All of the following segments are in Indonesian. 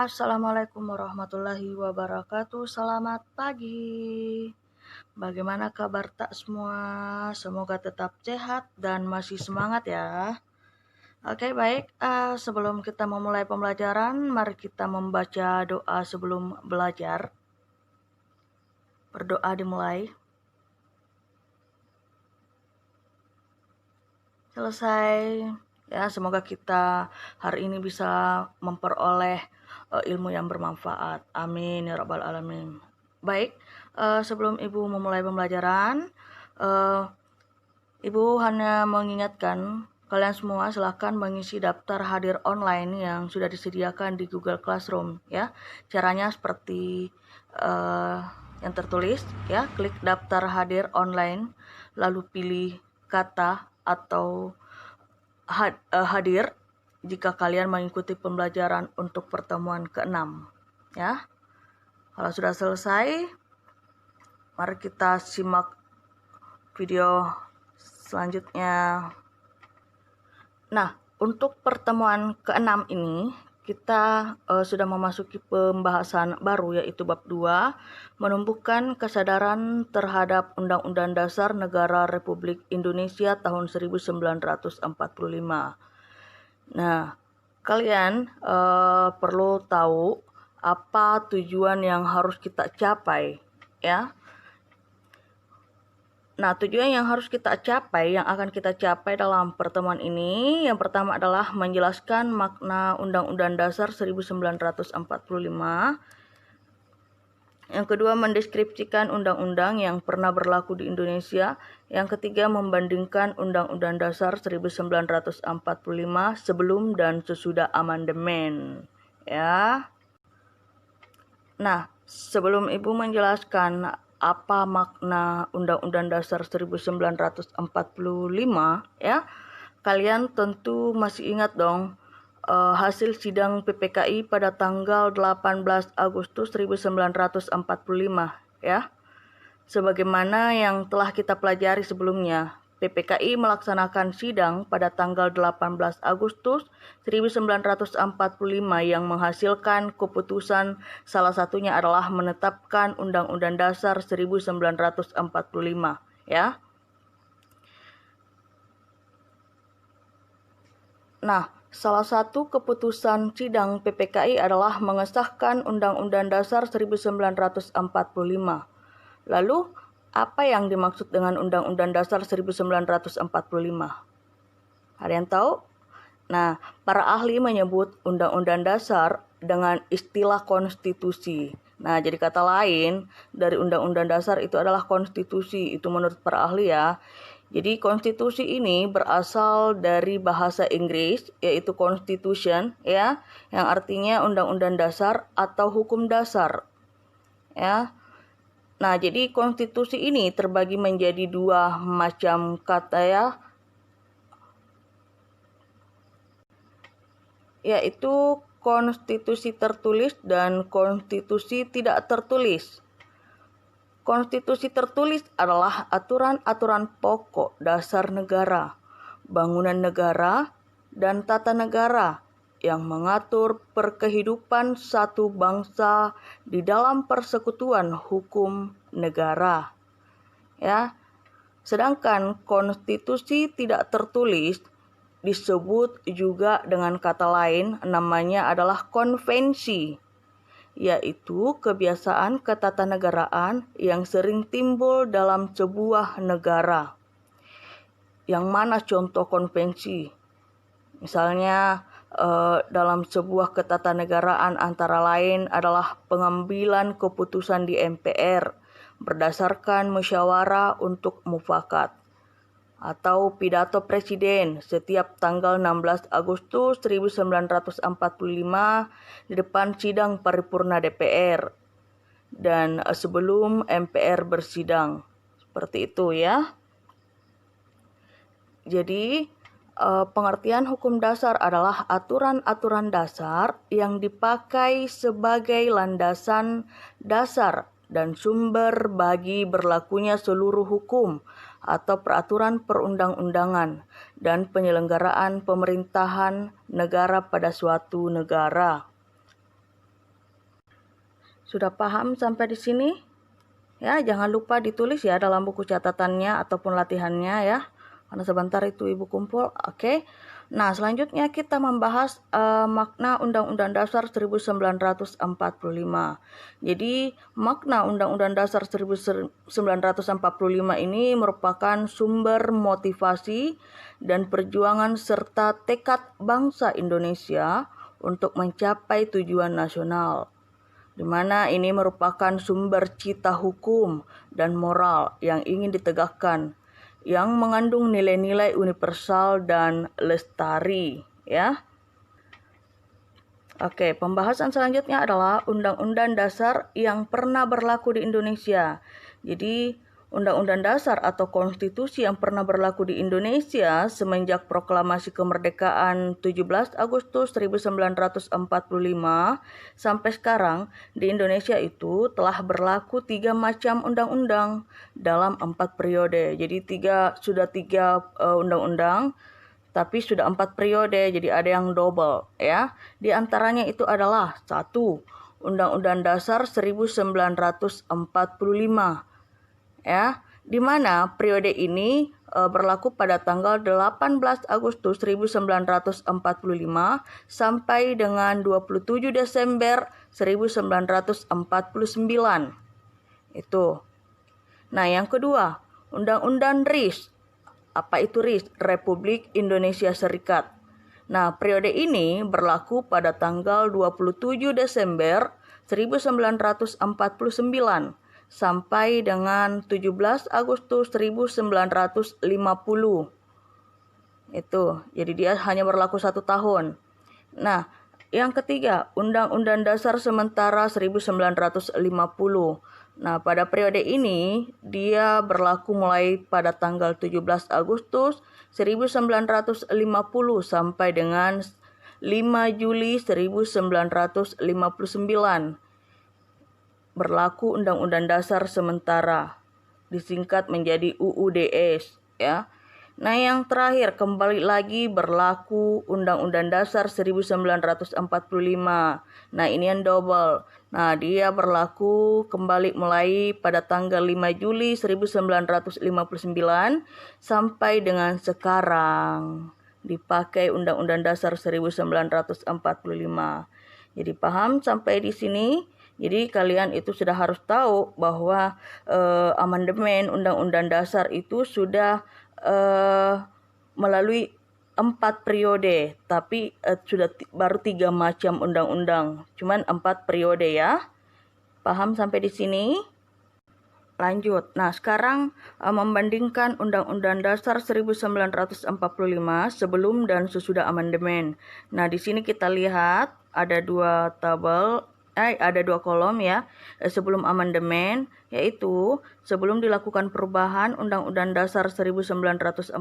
Assalamualaikum warahmatullahi wabarakatuh. Selamat pagi. Bagaimana kabar tak semua? Semoga tetap sehat dan masih semangat ya. Oke, baik. Sebelum kita memulai pembelajaran, mari kita membaca doa sebelum belajar. Berdoa dimulai. Selesai. Ya, semoga kita hari ini bisa memperoleh ilmu yang bermanfaat. Amin ya rabbal alamin. Baik, sebelum Ibu memulai pembelajaran, Ibu hanya mengingatkan kalian semua silakan mengisi daftar hadir online yang sudah disediakan di Google Classroom ya. Caranya seperti yang tertulis ya, klik daftar hadir online lalu pilih kata atau hadir jika kalian mengikuti pembelajaran untuk pertemuan ke-6 ya. Kalau sudah selesai, mari kita simak video selanjutnya. Nah, untuk pertemuan ke-6 ini kita sudah memasuki pembahasan baru yaitu bab 2, menumbuhkan kesadaran terhadap Undang-Undang Dasar Negara Republik Indonesia tahun 1945. Nah, kalian perlu tahu apa tujuan yang harus kita capai ya. Nah, tujuan yang harus kita capai, yang akan kita capai dalam pertemuan ini, yang pertama adalah menjelaskan makna Undang-Undang Dasar 1945. Yang kedua, mendeskripsikan undang-undang yang pernah berlaku di Indonesia. Yang ketiga, membandingkan Undang-Undang Dasar 1945 sebelum dan sesudah amandemen. Ya. Nah, sebelum Ibu menjelaskan apa makna Undang-Undang Dasar 1945 ya, kalian tentu masih ingat dong hasil sidang PPKI pada tanggal 18 Agustus 1945 ya. Sebagaimana yang telah kita pelajari sebelumnya, PPKI melaksanakan sidang pada tanggal 18 Agustus 1945 yang menghasilkan keputusan, salah satunya adalah menetapkan Undang-Undang Dasar 1945 ya. Nah, salah satu keputusan sidang PPKI adalah mengesahkan Undang-Undang Dasar 1945. Lalu, apa yang dimaksud dengan Undang-Undang Dasar 1945? Ada yang tahu? Nah, para ahli menyebut Undang-Undang Dasar dengan istilah konstitusi. Nah, jadi kata lain dari Undang-Undang Dasar itu adalah konstitusi. Itu menurut para ahli ya. Jadi konstitusi ini berasal dari bahasa Inggris yaitu constitution ya, yang artinya undang-undang dasar atau hukum dasar. Ya. Nah, jadi konstitusi ini terbagi menjadi dua macam kata ya, yaitu konstitusi tertulis dan konstitusi tidak tertulis. Konstitusi tertulis adalah aturan-aturan pokok dasar negara, bangunan negara, dan tata negara yang mengatur perkehidupan satu bangsa di dalam persekutuan hukum negara. Ya. Sedangkan konstitusi tidak tertulis disebut juga dengan kata lain, namanya adalah konvensi, yaitu kebiasaan ketatanegaraan yang sering timbul dalam sebuah negara. Yang mana contoh konvensi? Misalnya dalam sebuah ketatanegaraan antara lain adalah pengambilan keputusan di MPR berdasarkan musyawarah untuk mufakat, atau pidato presiden setiap tanggal 16 Agustus 1945 di depan sidang paripurna DPR dan sebelum MPR bersidang. Seperti itu ya. Jadi pengertian hukum dasar adalah aturan-aturan dasar yang dipakai sebagai landasan dasar dan sumber bagi berlakunya seluruh hukum atau peraturan perundang-undangan dan penyelenggaraan pemerintahan negara pada suatu negara. Sudah paham sampai di sini? Ya, jangan lupa ditulis ya dalam buku catatannya ataupun latihannya ya. Karena sebentar itu Ibu kumpul. Oke. Nah, selanjutnya kita membahas makna Undang-Undang Dasar 1945. Jadi, makna Undang-Undang Dasar 1945 ini merupakan sumber motivasi dan perjuangan serta tekad bangsa Indonesia untuk mencapai tujuan nasional, di mana ini merupakan sumber cita hukum dan moral yang ingin ditegakkan, yang mengandung nilai-nilai universal dan lestari, ya. Oke, pembahasan selanjutnya adalah Undang-Undang Dasar yang pernah berlaku di Indonesia. Jadi, Undang-Undang Dasar atau Konstitusi yang pernah berlaku di Indonesia semenjak Proklamasi Kemerdekaan 17 Agustus 1945 sampai sekarang di Indonesia itu telah berlaku 3 macam undang-undang dalam 4 periode. Jadi sudah tiga undang-undang, tapi sudah 4 periode, jadi ada yang double ya. Di antaranya itu adalah 1. Undang-Undang Dasar 1945 ya, di mana periode ini berlaku pada tanggal 18 Agustus 1945 sampai dengan 27 Desember 1949. Itu. Nah, yang kedua, Undang-Undang RIS. Apa itu RIS? Republik Indonesia Serikat. Nah, periode ini berlaku pada tanggal 27 Desember 1949 sampai dengan 17 Agustus 1950. Itu, jadi dia hanya berlaku 1 tahun. Nah, yang ketiga, Undang-Undang Dasar Sementara 1950. Nah, pada periode ini dia berlaku mulai pada tanggal 17 Agustus 1950 sampai dengan 5 Juli 1959. Berlaku Undang-Undang Dasar Sementara, disingkat menjadi UUDS ya. Nah, yang terakhir kembali lagi berlaku Undang-Undang Dasar 1945. Nah, ini yang double. Nah, dia berlaku kembali mulai pada tanggal 5 Juli 1959 sampai dengan sekarang. Dipakai Undang-Undang Dasar 1945. Jadi paham sampai di sini? Jadi kalian itu sudah harus tahu bahwa amandemen Undang-Undang Dasar itu sudah melalui 4 periode, tapi sudah baru 3 macam undang-undang, cuman 4 periode ya. Paham sampai di sini? Lanjut. Nah, sekarang membandingkan Undang-Undang Dasar 1945 sebelum dan sesudah amandemen. Nah, di sini kita lihat ada 2 tabel. Ada 2 kolom ya, sebelum amandemen, yaitu sebelum dilakukan perubahan Undang-Undang Dasar 1945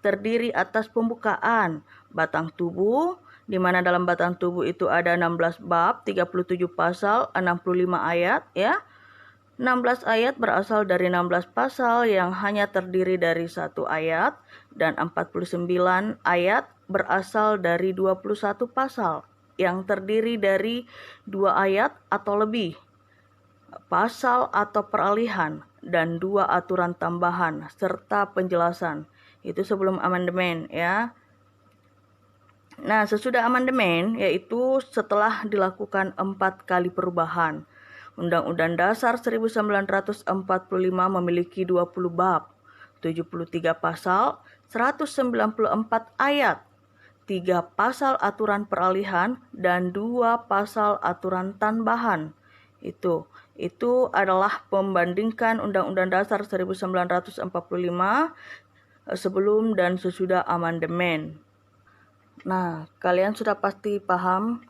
terdiri atas pembukaan batang tubuh, di mana dalam batang tubuh itu ada 16 bab, 37 pasal, 65 ayat ya. 16 ayat berasal dari 16 pasal yang hanya terdiri dari 1 ayat, dan 49 ayat berasal dari 21 pasal yang terdiri dari 2 ayat atau lebih, pasal atau peralihan, dan 2 aturan tambahan serta penjelasan. Itu sebelum amandemen ya. Nah, sesudah amandemen yaitu setelah dilakukan 4 kali perubahan. Undang-Undang Dasar 1945 memiliki 20 bab, 73 pasal, 194 ayat, 3 pasal aturan peralihan, dan 2 pasal aturan tambahan. Itu adalah membandingkan Undang-Undang Dasar 1945 sebelum dan sesudah amandemen. Nah, kalian sudah pasti paham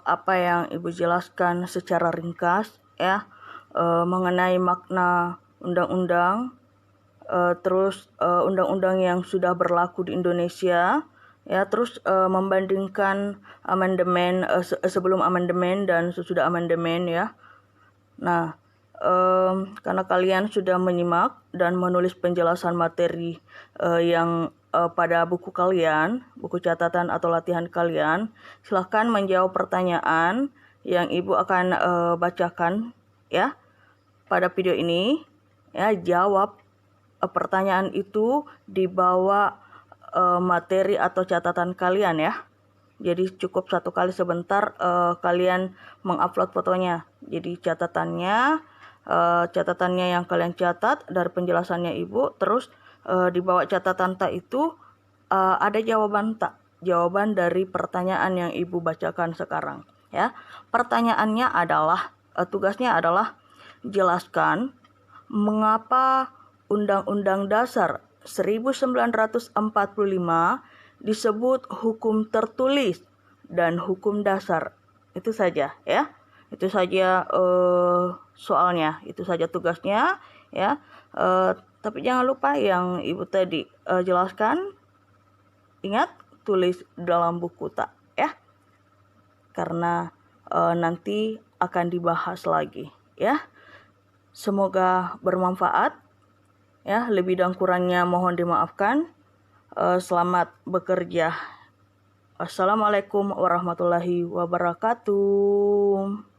apa yang Ibu jelaskan secara ringkas ya, mengenai makna undang-undang, terus undang-undang yang sudah berlaku di Indonesia ya, terus membandingkan amandemen sebelum amandemen dan sesudah amandemen ya. Nah, karena kalian sudah menyimak dan menulis penjelasan materi yang pada buku kalian, buku catatan atau latihan kalian, silakan menjawab pertanyaan yang Ibu akan bacakan ya pada video ini. Ya, jawab pertanyaan itu di bawah materi atau catatan kalian ya. Jadi cukup satu kali sebentar kalian mengupload fotonya. Jadi catatannya yang kalian catat dari penjelasannya Ibu, terus di bawah catatan tak itu ada jawaban dari pertanyaan yang Ibu bacakan sekarang ya. Pertanyaannya adalah tugasnya adalah jelaskan mengapa Undang-Undang Dasar 1945 disebut hukum tertulis dan hukum dasar. Itu saja ya. Itu saja soalnya, itu saja tugasnya ya. Tapi jangan lupa yang Ibu tadi jelaskan, ingat tulis dalam buku tak ya. Karena nanti akan dibahas lagi ya. Semoga bermanfaat ya. Lebih dan kurangnya mohon dimaafkan. Selamat bekerja. Assalamualaikum warahmatullahi wabarakatuh.